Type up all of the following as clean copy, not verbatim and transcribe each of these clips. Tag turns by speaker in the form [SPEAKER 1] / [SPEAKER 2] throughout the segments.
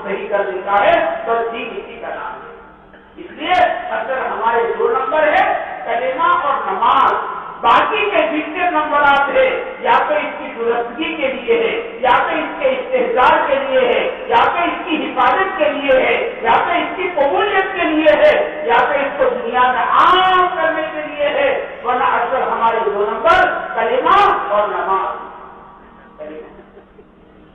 [SPEAKER 1] صحیح کر دیتا ہے تو دین اسی کا نام ہے۔ اس لیے اصل ہمارے 2 نمبر ہے کلمہ اور نماز، باقی کے جتنے نمبرات ہیں یا تو اس کی درستگی کے لیے ہے، یا تو اس کے استحضار کے لیے ہے، یا تو اس کی حفاظت کے لیے ہے، یا تو اس کی قبولیت کے لیے ہے، یا تو اس کو دنیا میں عام کرنے کے لیے ہے، ورنہ اصل ہمارے 2 نمبر کلمہ اور نماز۔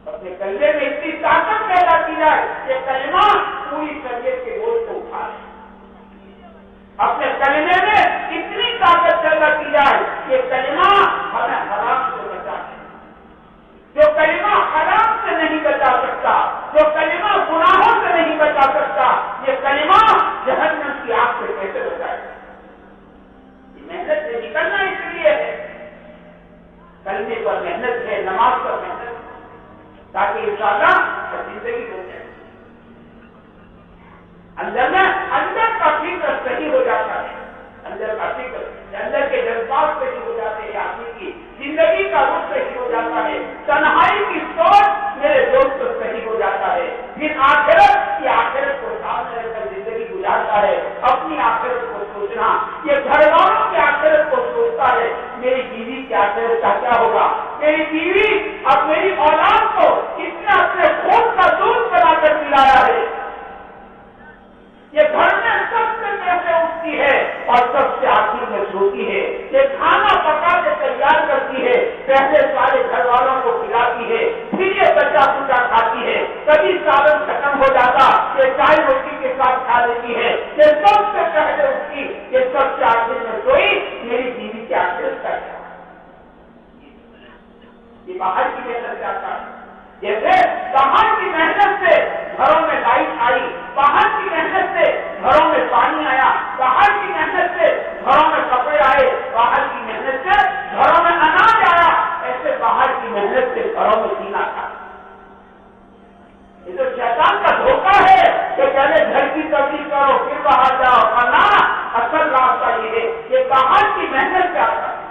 [SPEAKER 1] اپنے کلمے میں اتنی طاقت پیدا کی جائے کہ کلمہ پوری شریعت کے بوجھ کو اٹھا لے، اپنے کلمے میں اتنی طاقت پیدا کی جائے کہ کلمہ ہمیں حرام سے بچا سکے، جو کلمہ حرام سے نہیں بچا سکتا، جو کلمہ گناہوں سے نہیں بچا سکتا، یہ کلمہ جہنم کی آگ سے کیسے بچائے گا؟ محنت سے نکلنا اس لیے ہے، کلمے پر محنت ہے، نماز پر محنت ہے، تاکہ انشاءاللہ زندگی ہو جائے، اندر کا فکر صحیح ہو جاتا ہے، اندر کا فکر، اندر کے جذبات صحیح ہو جاتے ہیں، آدمی کی زندگی کا رخ صحیح ہو جاتا ہے، تنہائی کی سوچ میرے دوست صحیح ہو جاتا ہے، پھر آخرت کو سامنے رکھ کر زندگی گزارتا ہے، اپنی آخرت کو سوچنا، یہ گھر والوں کی آخرت کو سوچتا ہے، میری بیوی کی آخرت کا کیا ہوگا، میری بیوی اب میری اولاد کو اس نے اپنے خون کا دودھ بنا کر پلایا ہے، یہ گھر میں سب سے پہلے اٹھتی ہے اور سب سے آخر میں سوتی ہے، یہ کھانا پکا کے تیار کرتی ہے، پہلے سارے گھر والوں کو کھلاتی ہے، پھر یہ بچا کچا کھاتی ہے، کبھی سالن ختم ہو جاتا یہ چائے روٹی کے ساتھ کھا لیتی ہے، یہ سب سے پہلے اٹھتی، یہ سب سے آخر میں سوئی، میری بیوی کی آخرت کا کیا؟ یہ باہر کی محنت جاتا ہے، جیسے باہر کی محنت سے گھروں میں لائٹ آئی، باہر کی محنت سے گھروں میں پانی آیا، باہر کی محنت سے گھروں میں کپڑے آئے، باہر کی محنت سے گھروں میں اناج آیا، ایسے باہر کی محنت سے گھروں میں سینا تھا۔ یہ تو شیطان کا دھوکہ ہے کہ پہلے گھر کی تبدیل کرو پھر باہر جاؤ، ورنہ اصل راستہ یہ ہے کہ باہر کی محنت سے آتا ہے۔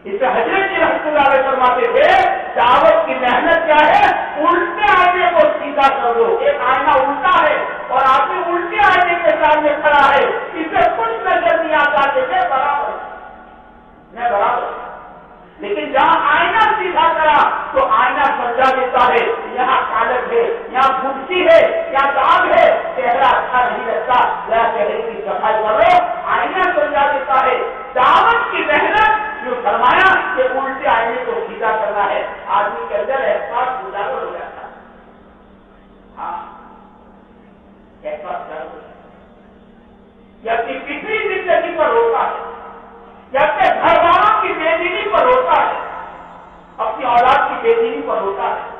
[SPEAKER 1] اسے حضرت جی رحمۃ اللہ علیہ فرماتے تھے دعوت کی محنت کیا ہے، الٹے آئینے کو سیدھا کر دو، ایک آئینہ الٹا ہے اور آدمی الٹے آئینے کے سامنے کھڑا ہے، اسے کچھ نظر نہیں آتا کہ میں برابر، لیکن جہاں آئینہ سیدھا کرا تو آئینہ سمجھا دیتا ہے یہاں کالک ہے، یہاں پھٹکی ہے، یہاں داغ ہے، چہرہ اچھا نہیں لگتا، ذرا چہرے کی صفائی کرو، آئینہ سمجھا دیتا ہے۔ دعوت کی محنت جو فرمایا کہ الٹے آئینے کو سیدھا کرنا ہے، آدمی کے اندر احساس اجاگر ہو جاتا ہے، ہاں احساس اجاگر ہو جاتا ہے، یا اپنی پچھلی زندگی پر روتا ہے، یا اپنے گھر والوں کی بے دینی پر روتا ہے، اپنی اولاد کی بے دینی پر روتا ہے۔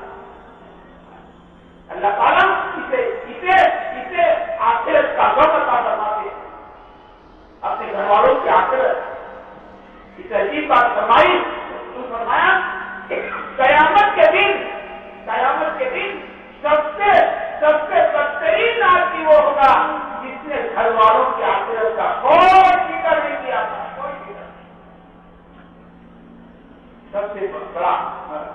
[SPEAKER 1] اللہ تعالیٰ اسے آخرت کا غم عطا فرماتے ہیں، اپنے گھر والوں کی آخرت۔ اس عجیب بات فرمائی تو فرمایا قیامت کے دن سب سے بدترین آدمی وہ ہوگا جس نے گھر والوں کی آخرت کا کوئی فکر نہیں کیا تھا، کوئی فکر نہیں۔ سب سے بڑا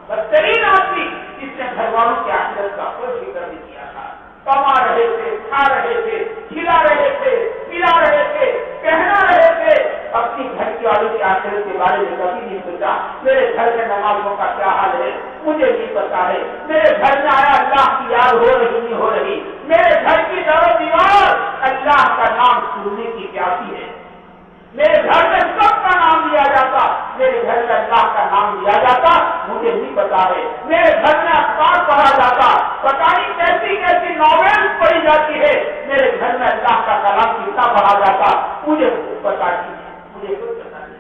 [SPEAKER 1] بدترین آدمی جس نے گھر والوں کی آخرت کا کوئی فکر نہیں کیا تھا، کما رہے تھے، کھا رہے تھے، کھلا رہے تھے، پلا رہے تھے، پہنا رہے تھے، اپنی گھر کی والوں کی آخرت کے بارے میں کبھی نہیں سوچا۔ میرے گھر میں نمازوں کا کیا حال ہے مجھے نہیں پتا ہے، میرے گھر میں آیا اللہ کی یاد ہو رہی نہیں ہو رہی، میرے گھر کی در و دیوار اللہ کا نام سننے کی پیاسی ہے، میرے گھر میں سب کا نام لیا جاتا، میرے گھر میں اللہ کا نام لیا جاتا مجھے نہیں پتا ہے، میرے گھر میں اخبار پڑھا جاتا، پتا نہیں کیسی کیسی ناول پڑھی جاتی ہے، میرے گھر میں اللہ کا کلام کتنا پڑھا جاتا مجھے پتا نہیں ہے، مجھے کچھ پتا نہیں،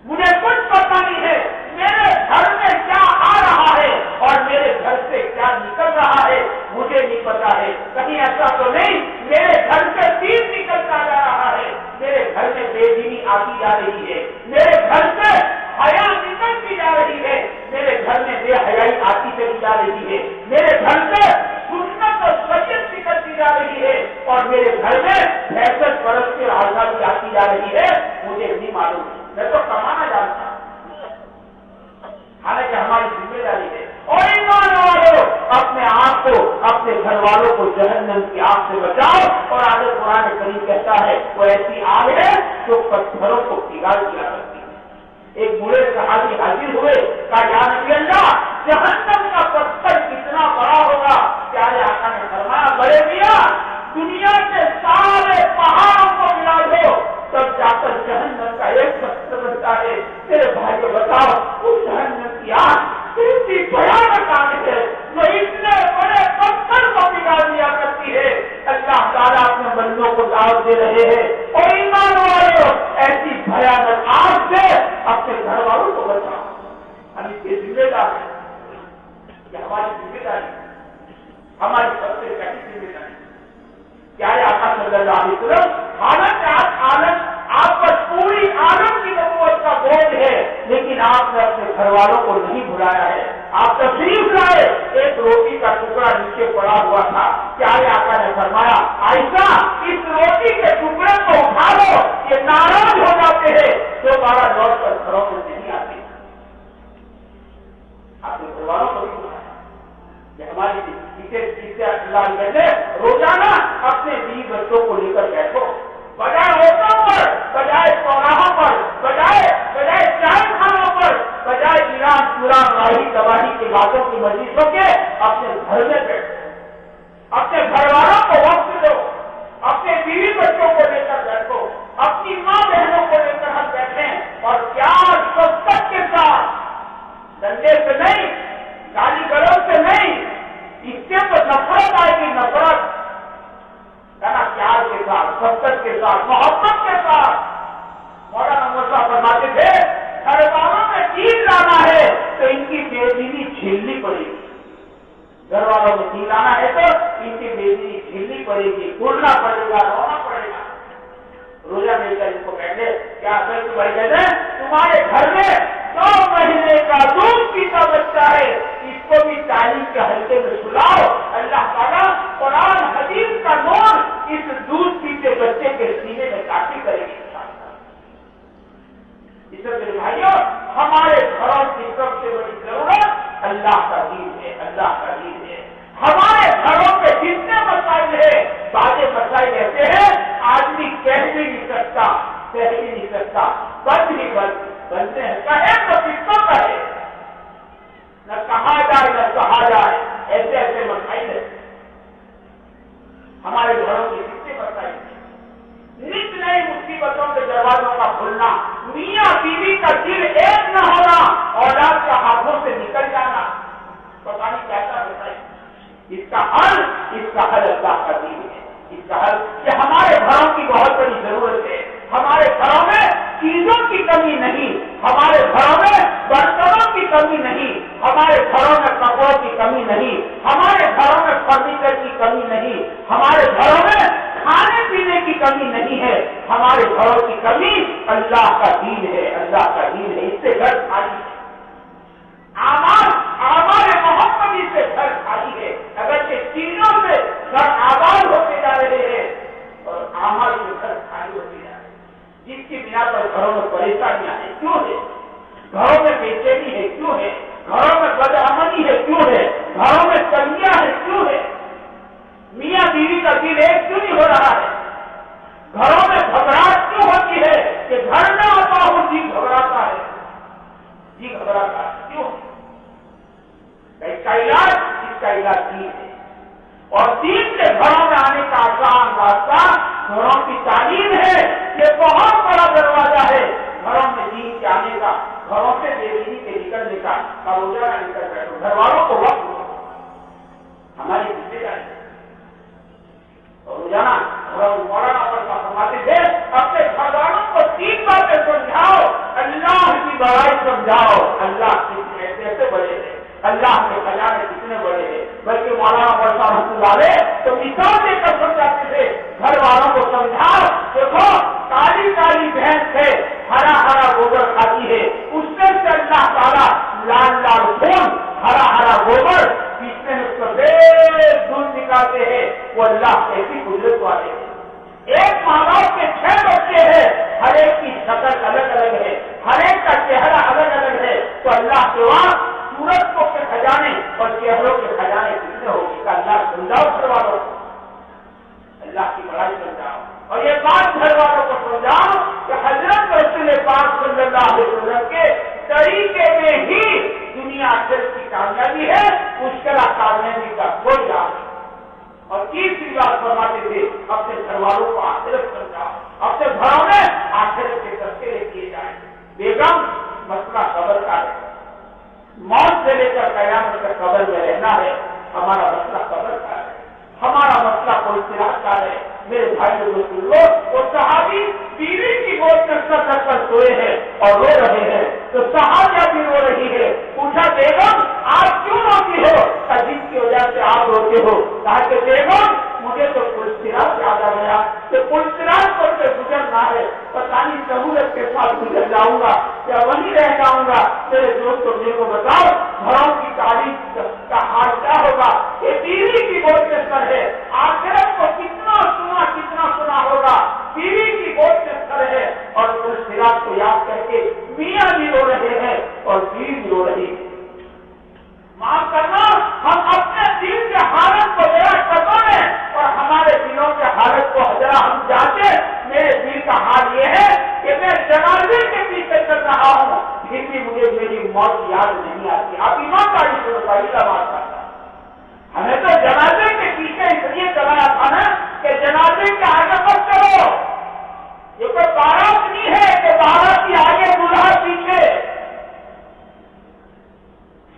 [SPEAKER 1] مجھے کچھ پتا نہیں ہے، میرے گھر میں کیا آ رہا ہے اور میرے گھر سے کیا نکل رہا ہے مجھے نہیں پتا ہے۔ کہیں ایسا تو نہیں میرے گھر سے دین نکلتا جا رہا ہے، میرے گھر میں بے دینی آتی جا رہی ہے، میرے گھر سے حیا نکلتی جا رہی ہے، میرے گھر میں بے حیائی آتی چلی جا رہی ہے، میرے گھر سے سنت اور شریعت نکلتی جا رہی ہے اور میرے گھر میں دہشت پرست کی آزادی آتی جا رہی ہے، مجھے نہیں معلوم، میں تو کمانا جانتا ہوں، حالانکہ ہماری ذمہ داری ہے۔ اور ایمان والو اپنے آپ کو اپنے گھر والوں کو جہنم کی آگ سے بچاؤ. اور آگے قرآن کریم کہتا ہے وہ ایسی آگ ہے جو پتھروں کو پگھال دیا کرتی ہے. ایک بوڑھے صحابی حاضر ہوئے کہا یا نبی اللہ جہنم کا پتھر کتنا بڑا ہوگا؟ پیارے آقا نے فرمایا بڑے میاں دنیا کے سارے پہاڑوں کو ملا دو تب جا کر جہنم کا ایک پتھر بنتا ہے. میرے بھائی کو بتاؤ اس جہنم کی آگ کتنی بھیانک آگ ہے جو اتنے بڑے پتھر کو پگھال دیا کرتی ہے. اللہ تعالیٰ اپنے بندوں کو دعوت دے رہے ہیں اور ایمان والوں ایسی بھیانک آگ سے اپنے گھر والوں کو بچاؤ. ہم اس کی ذمہ دار ہیں. یہ ہماری ذمہ داری ہماری سب سے پہلی ذمہ داری. کیا آقا صلی اللہ علیہ وسلم حالت آپ پر پوری عالم کی نبوت کا بوجھ ہے لیکن آپ نے اپنے گھر والوں کو نہیں بلایا ہے. آپ تشریف لائے ایک روٹی کا ٹکڑا نیچے پڑا ہوا تھا. پیارے آقا نے فرمایا عائشہ اس روٹی کے ٹکڑے کو اٹھا لو. یہ ناراض ہو جاتے ہیں دوبارہ لوٹ کر گھروں میں نہیں آتے. آپ نے گھر والوں کو بھی بلایا. یہ ہماری اللہ کہتے روزانہ اپنے بیوی بچوں کو لے کر بیٹھو بجائے ہوٹلوں پر بجائے چوراہوں پر بجائے چائے خانوں پر بجائے ایران پوران راہی گواہی کی باتوں کی مجلسوں کے اپنے گھر میں بیٹھو. اپنے گھر والوں کو وقت دو. اپنے بیوی بچوں کو لے کر بیٹھو. اپنی ماں بہنوں کو لے کر ہم بیٹھیں اور پیار شفقت کے ساتھ ڈنڈے سے نہیں گالی گلوچ سے نہیں اس سے تو نفرت آئے گی. نفرت پیار کے ساتھ شفقت کے ساتھ محبت کے ساتھ. مولانا مرزا فرماتے تھے گھر والوں میں دین لانا ہے تو ان کی بے دینی جھیلنی پڑے گی. گھر والوں میں دین لانا ہے تو ان کی بے دینی جھیلنی پڑے گی. ڈھونڈنا پڑے گا رونا پڑے گا. روزہ مل کر ان کو کہتے کیا بھائی کہتے ہیں تمہارے گھر میں 2 مہینے کا دودھ پیتا بچہ ہے اس کو بھی تعلیم کے حلقے میں سلاؤ. اللہ تعالیٰ قرآن حدیث کا نور اس دودھ پیتے بچے کے سینے میں داخل کرے گی. اس سے میرے بھائیوں ہمارے گھروں کی سب سے بڑی ضرورت اللہ کا دین ہے. اللہ کا دین ہے. ہمارے گھروں پہ جتنے مسائل ہیں بعض مسائل ایسے ہیں آدمی کہہ بھی نہیں سکتا بند ہی بنتے ہیں. کہے تو کس کو کہے نہ کہا جائے نہ کہا جائے. ایسے مسائل ہیں ہمارے گھروں کی کتنے مسائل ہیں. نت نئی مصیبتوں کے دروازوں کا کھلنا. میاں بیوی کا دل ایک نہ ہونا. اولاد کا ہاتھوں سے نکل جانا. پتا نہیں کیسا مسائل. اس کا حل اللہ کا دین ہے. اس کا حل یہ ہمارے گھروں کی بہت بڑی ضرورت ہے. ہمارے گھروں میں چیزوں کی کمی نہیں. ہمارے گھروں میں برتنوں کی کمی نہیں. ہمارے گھروں میں کپڑوں کی کمی نہیں. ہمارے گھروں میں فرنیچر کی کمی نہیں. ہمارے گھروں میں کھانے پینے کی کمی نہیں ہے. ہمارے گھروں کی کمی اللہ کا دین ہے. اللہ کا دین ہے. اس سے گھر خالی ہے. آمال محمدی سے گھر خالی ہے. اگر یہ چیزوں سے گھر آباد ہوتے جا رہے ہیں اور آمال سے گھر خالی ہوتے جا رہے ہیں جس کی بنا پر گھروں میں پریشانیاں ہیں کیوں ہے. گھروں میں بے چینی ہے کیوں ہے. گھروں میں بدامنی ہے کیوں ہے. گھروں میں کمیاں ہے کیوں ہے. میاں بیوی کا دل ایک کیوں نہیں ہو رہا ہے. گھروں میں گھبراہٹ کیوں ہوتی ہے کہ گھر میں آتا ہوں جی گھبراتا ہے. جی گھبراتا ہے کیوں. اس کا علاج دین ہے. اور دین کے گھروں میں آنے کا آسان راستہ گھروں کی تعلیم ہے. یہ بہت بڑا دروازہ ہے گھروں میں دین کے آنے کا. گھروں سے بے دینی کے نکلنے کا. روزانہ نکل بیٹھو. گھر والوں کو وقت دو. ہماری ذمہ داری ہے. روزانہ مولانا پر فرماتے تھے اپنے گھر والوں کو 3 باتیں سمجھاؤ. اللہ کی بڑائی سمجھاؤ. اللہ کی کیسے بڑے ہیں. اللہ کے خزانے کتنے بڑے ہیں. بلکہ مولانا پر رحمۃ اللہ علیہ تو مثال دے کر سمجھاتے تھے گھر والوں کو سمجھاؤ. دیکھو کالی کالی بھینس ہے ہرا ہرا گوبر کھاتی ہے. اس میں سے اللہ تعالیٰ لال لال خون ہرا ہرا گوبر پیچھے میں سفید دودھ نکالتے ہیں. وہ اللہ کیسی قدرت والے ہیں. ایک ماں باپ کے 6 بچے ہیں. ہر ایک کی شکل الگ الگ ہے. ہر ایک کا چہرہ الگ الگ ہے. تو اللہ کے وہاں سورج کو کے خزانے اور چہروں کے خزانے کا کوئی راہ نہیں۔ اور تیسری بات فرماتے تھے اپنے گھر والوں کو آخرت سمجھاؤ، اپنے گھروں میں آخرت کے تذکرے کیے جائیں۔ بیگم مسئلہ قبر کا ہے، موت سے لے کر قیامت تک قبر میں رہنا ہے، ہمارا مسئلہ قبر کا ہے، ہمارا مسئلہ کوئی صراط کا ہے۔ میرے بھائی لوگ وہ صحابی بیوی کی گود میں سر رکھ کر سوئے ہیں اور رو رہے ہیں، تو صحابیہ بھی رو رہی ہے۔ پوچھا بیگم آپ کیوں روتی ہو؟ جس کی وجہ سے آپ روتے ہو۔ کہا کہ بیگم مجھے تو پل صراط یاد آ گیا کہ پل صراط پر سے گزرنا ہے، پتہ نہیں سہولت کے ساتھ گزر جاؤں گا یا وہیں رہ جاؤں گا۔ میرے دوستوں میرے کو بتاؤ گھروں کی تعریف کا حال کیا ہوگا؟ یہ بیوی کی گود میں سر ہے، آخرت کو کتنا سنا ہوگا، بیوی کی گود میں سر ہے اور پل صراط کو یاد کر کے میاں بھی رو رہے ہیں اور بیوی بھی رو رہی ہے۔ معاف کرنا، ہم اپنے دل کے حالت کو ذرا ٹٹولیں اور ہمارے دلوں کے حالت کو ذرا ہم جانچیں۔ میرے دل کا حال یہ ہے کہ میں جنازے کے پیچھے چل رہا ہوں، پھر بھی مجھے میری موت یاد نہیں آتی۔ آپ ایمانداری سے بتائیے بات کرتا، ہمیں تو جنازے کے پیچھے اس لیے چلایا تھا نا کہ جنازے کے آگے مت چلو، یہ کوئی بارات نہیں ہے کہ بارات کی آگے دلہا پیچھے۔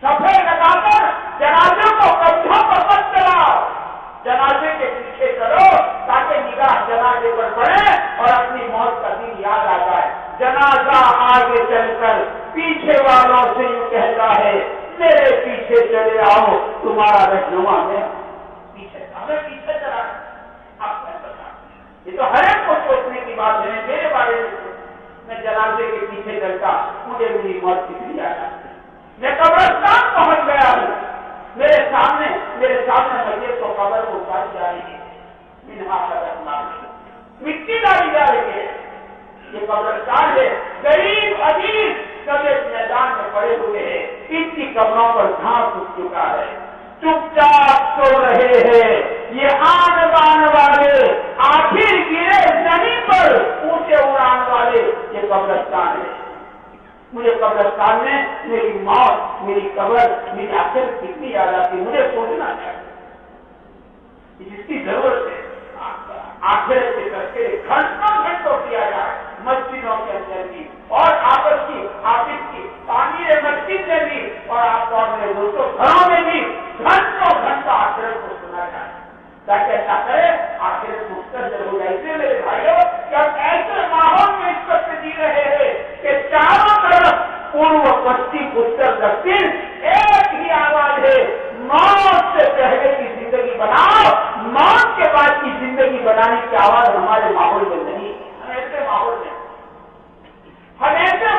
[SPEAKER 1] صفے لگا کر جنازے کو کندھوں پر مت چلاؤ، جنازے کے پیچھے چلو تاکہ نگاہ جنازے پر پڑے اور اپنی موت کا دن یاد آ جائے۔ جنازہ آگے چل کر پیچھے والوں سے یوں کہتا ہے میرے پیچھے چلے آؤ، تمہارا رہنما میں پیچھے چلا۔ آپ نے بتا، یہ تو ہر ایک کو سوچنے کی بات ہے۔ میرے بارے میں جنازے کے پیچھے چلتا مجھے میری موت کتنی یاد آتی۔ میں قبرستان پہنچ گیا ہوں، میرے سامنے میت کو قبر کو اتاری جا رہی ہے، مٹی ڈالی جا رہی ہے۔ یہ قبرستان ہے، غریب عزیز سب ایک میدان میں پڑے ہوئے ہیں، ان کی قبروں پر گھاس اٹھ چکا ہے، چپ چاپ سو رہے ہیں۔ یہ آن بان والے آخر گرے زمین پر اونچے اڑان والے، یہ قبرستان ہے۔ مجھے قبرستان میں میری موت، میری قبر، میری آخرت کتنی یاد آتی، مجھے سوچنا چاہیے۔ جس کی ضرورت ہے آخرت کے تذکرے گھنٹوں کیا جائے، مسجدوں کے اندر بھی اور آپس کی تعمیر مسجد میں بھی اور آپ اور میرے دوستوں گھروں میں بھی گھنٹوں آخرت کو سنا جائے تاکہ ایسا کرے آخرت مستقبل ہو جائے۔ اسے میرے بھائیوں کہ ہم ایسے ماحول میں اس وقت جی رہے ہیں کہ چاروں طرف پورو پشچم اتر دکشن ایک ہی آواز ہے، موت سے پہلے کی زندگی بناؤ، موت کے بعد کی زندگی بنانے کی آواز ہمارے ماحول میں نہیں ہے۔ ہم ایسے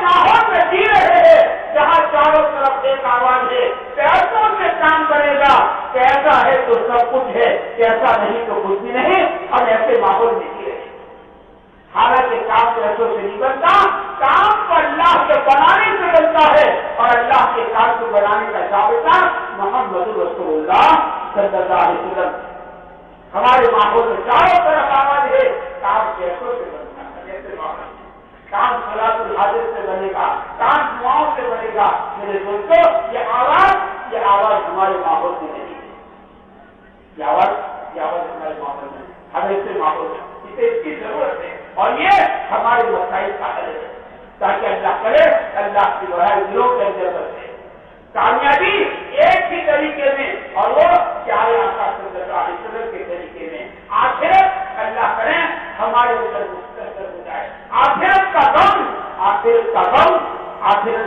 [SPEAKER 1] ماحول میں جی رہے ہیں جہاں چاروں طرف ایک آواز ہے، پیسوں سے کام کرے گا، کیسا ہے تو سب کچھ ہے، کیسا نہیں تو کچھ بھی نہیں۔ ہم ایسے ماحول میں جی رہے ہیں، حالانکہ کام پیسوں سے نہیں بنتا، کام کو اللہ کے بنانے سے بنتا ہے اور اللہ کے کام کو بنانے کا ثابتہ محمد رسول اللہ صلی اللہ علیہ وسلم۔ ہمارے ماحول میں چاروں طرف آواز ہے، کام پیسوں سے بنتا ہے، ایسے ماحول کام صلاۃ الحاجت سے بنے گا، کام دعاؤں سے بنے گا۔ میرے دوستوں یہ آواز ہمارے ماحول میں نہیں ہے، یہ آواز ہمارے ماحول میں ہم ایسے ماحول میں اسے اس کی ضرورت ہے اور یہ ہمارے مسائل کا حل ہے تاکہ اللہ کرے اللہ کی بڑھائی دلوں کے اندر بسے۔ کامیابی ایک ہی طریقے میں اور وہ پیارے آقا صلی اللہ علیہ وسلم کے طریقے میں، آخرت اللہ کرے ہمارے اوپر مستقبل ہو جائے، آخرت کا غم ہمیں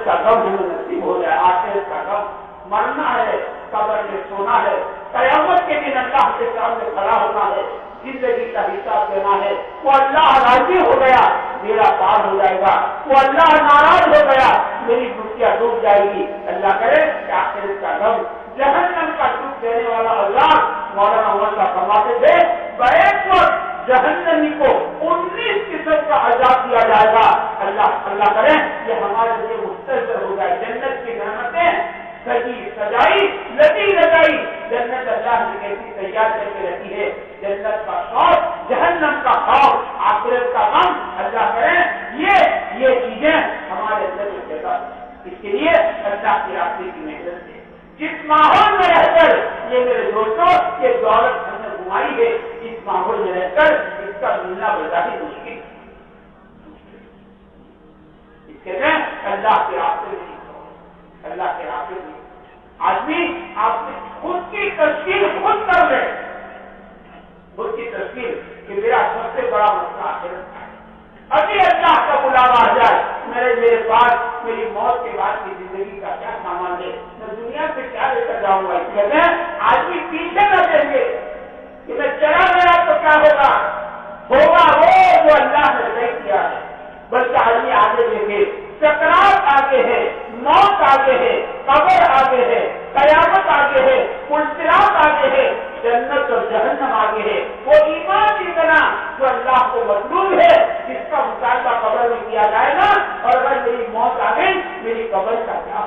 [SPEAKER 1] نصیب ہو جائے۔ آخرت کا غم مرنا ہے، قبر میں سونا ہے، قیامت کے دن اللہ کے سامنے کھڑا ہونا ہے، زندگی کا حساب دینا ہے۔ وہ اللہ راضی ہو گیا میرا پار ہو جائے گا، وہ اللہ ناراض ہو گیا میری دنیا ڈوب جائے گی۔ اللہ کرے کہ آخرت کا غم، جہنم کا دکھ دینے والا اللہ مولانا عمر کا فرماتے تھے بیک وقت جہنمی کو 19 قسم کا عذاب دیا جائے گا۔ اللہ کرے یہ ہمارے لیے مستحضر ہو جائے۔ جنت کی نعمتیں سجی سجائی لگی لگائی، جنت اللہ نے کیسی تیار کر کے رکھی ہے، جنت کا شوق، جہنم کا خوف، آخرت کا غم، اللہ کرے یہ چیزیں ہمارے اندر پیدا۔ اس کے لیے اللہ کے راستے کی محنت سے جس ماحول میں رہ کر یہ میرے دوستوں یہ دولت ہم نے گمائی ہے، اس ماحول میں رہ کر اس کا ملنا بڑا ہی مشکل، اس کے لیے اللہ کے راستے میں نکلو، اللہ کے راستے میں آدمی آپ نے خود کی تشکیل خود کر لے، خود کی تشکیل کہ میرا سب سے بڑا مسئلہ آخرت ہے، ابھی اللہ کا بلاوا آ جائے میرے پاس میری موت کے بعد کی زندگی کا کیا سامان ہے، میں دنیا سے کیا لے کر جاؤں گا، اس لیے آدمی پیچھے نہ دیں گے کہ میں چلا گیا تو کیا ہوگا وہ جو اللہ نے طے کیا ہے، بلکہ آدمی آگے دیکھے سکرات آگے ہے، موت آگے ہے، قبر آگے ہے، قیامت آگے ہے، پلسرات آگے ہے، جنت اور جہنم آگے ہے، وہ ایمان کی طرح جو اللہ کو مطلوب ہے جس کا مطالبہ قبر میں کیا جائے گا، اور اگر میری موت آ گئی میری قبر کا کیا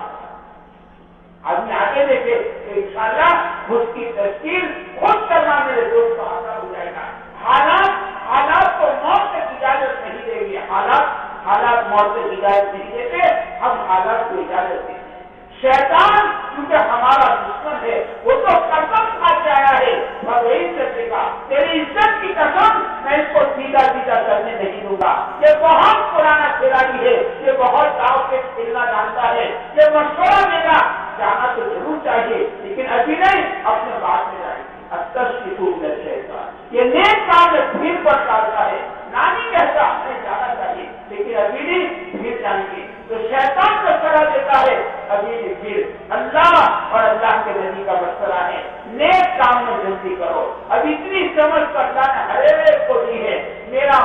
[SPEAKER 1] آدمی آگے دیکھے تو انشاءاللہ اس کی تشکیل خود کرنا میرے دوست کو آسان ہو جائے گا۔ حالات کو موت سے اجازت نہیں دیں گے، حالات موت سے اجازت نہیں دیتے، ہم حالات کو اجازت دیتے ہیں۔ شیطان کیونکہ ہمارا دشمن ہے، وہ تو قسم کھا کے آیا ہے عزت کا، تیری عزت کی قسم میں اس کو سیدھا کرنے نہیں دوں گا، یہ بہت پرانا کھلاڑی ہے، یہ بہت داؤ سے کھیلنا جانتا ہے، یہ مشورہ دے گا، جانا تو ضرور چاہیے لیکن ابھی نہیں، اپنے بات میں جائے گی، یہ نیک کام میں بھیڑ پر ڈالتا ہے، نانی کہتا ہمیں جانا چاہیے لیکن ابھی نہیں بھیڑ جائیں گے، تو شیطان کا سرا دیتا ہے ابھی نہیں بھیڑ، اللہ اور اللہ کے نبی کا مسئلہ ہے، نیک کام میں جلدی کرو، اب اتنی سمجھ کر اللہ نے ہر ایک کو دی ہے، میرا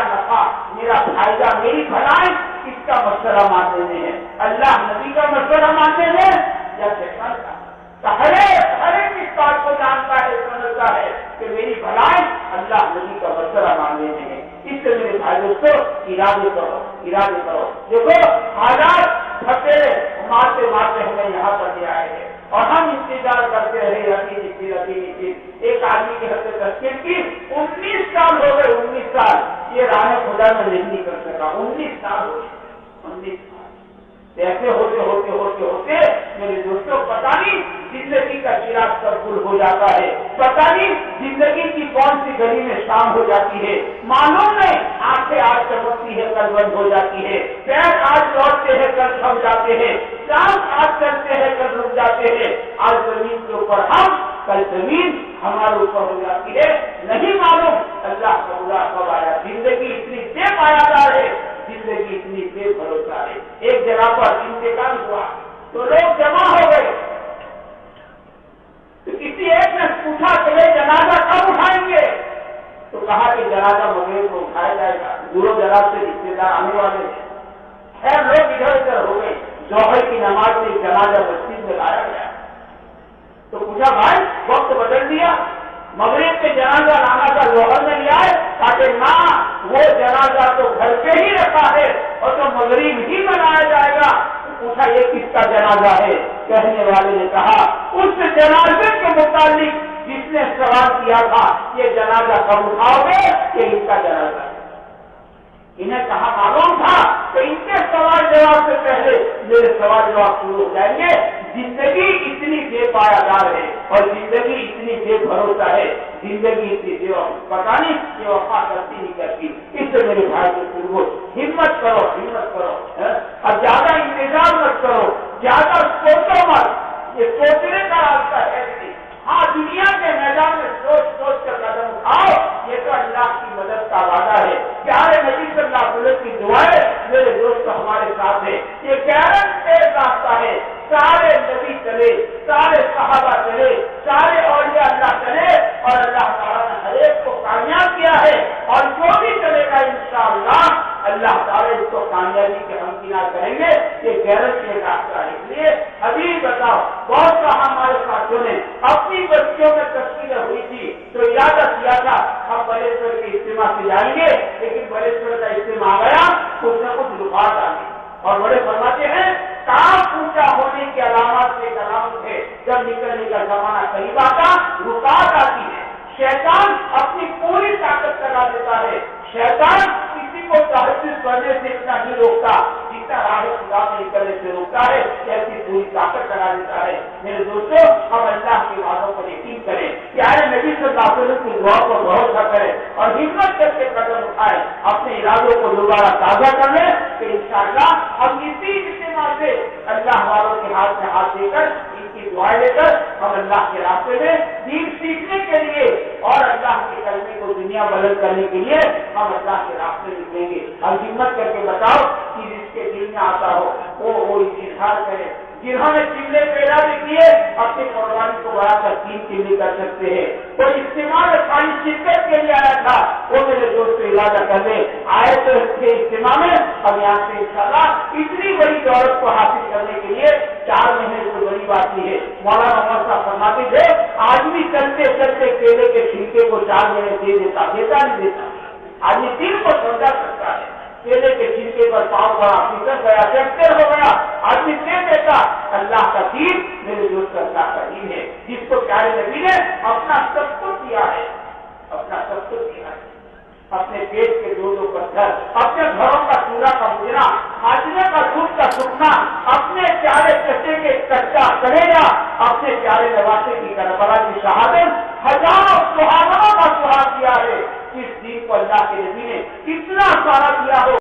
[SPEAKER 1] نفع، میرا فائدہ، میری بھلائی اس کا مسئلہ ماننے میں ہے، اللہ نبی کا مسئلہ ماننے میں یا شیطان کا، تو ہر ایک اس بات کو جانتا ہے، سمجھتا ہے کہ میری بھلائی اللہ نبی کا مسئلہ ماننے میں ہے، اس سے میرے بھائی دوستوں ارادے کرو، دیکھو حالات پھنسے مارتے ہمیں یہاں پر لے آئے ہیں اور ہم انتظار کرتے رہے، ایک آدمی کی حد تشکیل کی 19 سال ہو گئے، 19 سال یہ راہ خدا میں نہیں کر سکا، 19 سال ہو گئے، 19 سال ایسے ہوتے میرے دوستوں پتہ نہیں زندگی کا چراغ کب گل ہو جاتا ہے، پتہ نہیں زندگی کی کون سی گلی میں شام ہو جاتی ہے، معلوم نہیں، آنکھیں آج چمکتی ہے کل بند ہو جاتی ہے، پیر آج لوٹتے ہیں کل تھم جاتے ہیں، چاند آج چلتے ہیں کل رک جاتے ہیں، آج زمین کے اوپر ہم، کل زمین ہمارے اوپر ہو جاتی ہے، نہیں معلوم اللہ کا بلا کب آیا، زندگی اتنی بے پایدار ہے، زندگی اتنی بے بھروسہ ہے، ایک جگہ پر انتقال ہوا تو لوگ جمع ہو گئے، تو کسی ایک نے پوچھا چلے جنازہ کب اٹھائیں گے، تو کہا کہ جنازہ مغرب کو اٹھایا جائے گا، دوروں دراز سے رشتے دار آنے والے ہیں، خیر لوگ ادھر ادھر ہو گئے، ظہر کی نماز میں جنازہ مسجد میں لایا گیا، تو پوچھا بھائی وقت بدل دیا، مغرب کے جنازہ لانا کا ظہر میں لیا ہے، تاکہ نہ وہ جنازہ تو گھر پہ ہی رکھا ہے اور تو مغرب ہی منایا جائے گا، تو پوچھا یہ کس کا جنازہ ہے، کہنے والے نے کہا اس جنازے کے متعلق جس نے سوال کیا تھا یہ جنازہ کب اٹھاؤ گے، یہ اس کا جنازہ ہے، انہیں کہا معلوم تھا کہ ان کے سوال جواب سے پہلے میرے سوال جواب شروع ہو جائیں گے، زندگی اتنی بے پایدار ہے اور زندگی اتنی بے بھروسہ ہے، زندگی اتنی پتہ نہیں یہ وفا کرتی نہیں کرتی، اس سے میرے بھائی کو شروع ہمت کرو، اب زیادہ انتظار مت کرو، زیادہ سوچو مت، یہ سوچنے کا راستہ ہے نہیں، ہاں دنیا کے میدان میں سوچ کر قدم اٹھاؤ، یہ تو اللہ کی مدد کا وعدہ ہے، پیارے نبی صلی اللہ علیہ وسلم کی دعائیں میرے دوست ہمارے ساتھ ہے، یہ گارنٹیڈ راستہ ہے، سارے نبی چلے، سارے صحابہ چلے، سارے اولیاء اللہ چلے اور اللہ تعالیٰ نے ہر ایک کو کامیاب کیا ہے، اور جو بھی چلے گا انشاءاللہ اللہ تعالیٰ اس کو کامیابی کے ہمکنار کریں گے، یہ گارنٹیڈ راستہ ہے، اس لیے ابھی بتاؤ بہت کہا ہمارے ساتھیوں نے اپنی بچیوں میں تشکیل ہوئی تھی تو ارادہ کیا تھا ہم بلیشور کے اجتماع سے جائیں گے، لیکن بلیشور کا اجتماع گیا کچھ نہ کچھ رکاوٹ آ گئی، اور بڑے فرماتے ہیں کام اونچا ہونے کی علامات سے ایک علامت ہے جب نکلنے کا زمانہ قریب آتا رکاوٹ آتی ہے، شیطان اپنی پوری طاقت لگا دیتا ہے، شیطان کسی کو تحجد کرنے سے اتنا نہیں روکتا فتنہ راہ خدا میں نکلنے سے روکتا ہے، ایسی پوری طاقت کرا دیتا ہے۔ میرے دوستوں، ہم اللہ کے وعدوں پر یقین کریں، پیارے نبی صلی اللہ علیہ وسلم کی دعا پر بھروسہ کریں اور ہمت کر کے قدم اٹھائیں، اپنے ارادوں کو دوبارہ تازہ کر لیں کہ انشاءاللہ ہم اسی اجتماع سے اللہ والوں کے ہاتھ میں ہاتھ دے کر ان کی دعائیں لے کر ہم اللہ کے راستے میں دین سیکھنے کے لیے اور اللہ کے کلمے کو دنیا بدل کرنے کے لیے ہم اللہ کے راستے نکلیں گے۔ ہم ہمت کر کے بتاؤ کہ جس کے دل میں آتا ہو وہ اظہار کرے۔ جنہوں نے چملے پیدا بھی کیے اپنی قربانی کو بڑھا کر 3 چملے کر سکتے ہیں۔ کوئی اجتماع میں خالی شرکت کے لیے آیا تھا، وہ میرے دوست ارادہ کر لے آئے تو اس کے اجتماع میں اب یہاں سے انشاءاللہ اتنی بڑی دولت کو حاصل کرنے کے لیے 4 مہینے کوئی بڑی بات نہیں ہے۔ مولانا عمر صاحب فرماتے تھے آدمی چلتے چلتے کیلے کے چھلکے کو 4 مہینے دے دیتا نہیں دیتا، آدمی دل کو سمجھا سکتا ہے۔ کیلے کے چھلکے پر پاؤں پڑا، پھسل گیا، فریکچر ہو گیا، آدمی دے دیتا۔ اللہ کا دین میرے دوست اللہ کا دین ہے جس کو پیارے نبی نے اپنا سب کچھ دیا ہے، اپنا سب کچھ دیا ہے۔ اپنے پیٹ کے 2 پتھر، اپنے گھروں کا چورا کا مجرا، حاجرے کا دودھ کا سکھنا، اپنے پیارے چچے کے کچا کریلا، اپنے پیارے نواسے کی کربلا کی شہادت، ہزاروں سہاگوں کا سہاگ کیا ہے۔ اس دین کو اللہ کے نبی نے اتنا سارا دیا ہو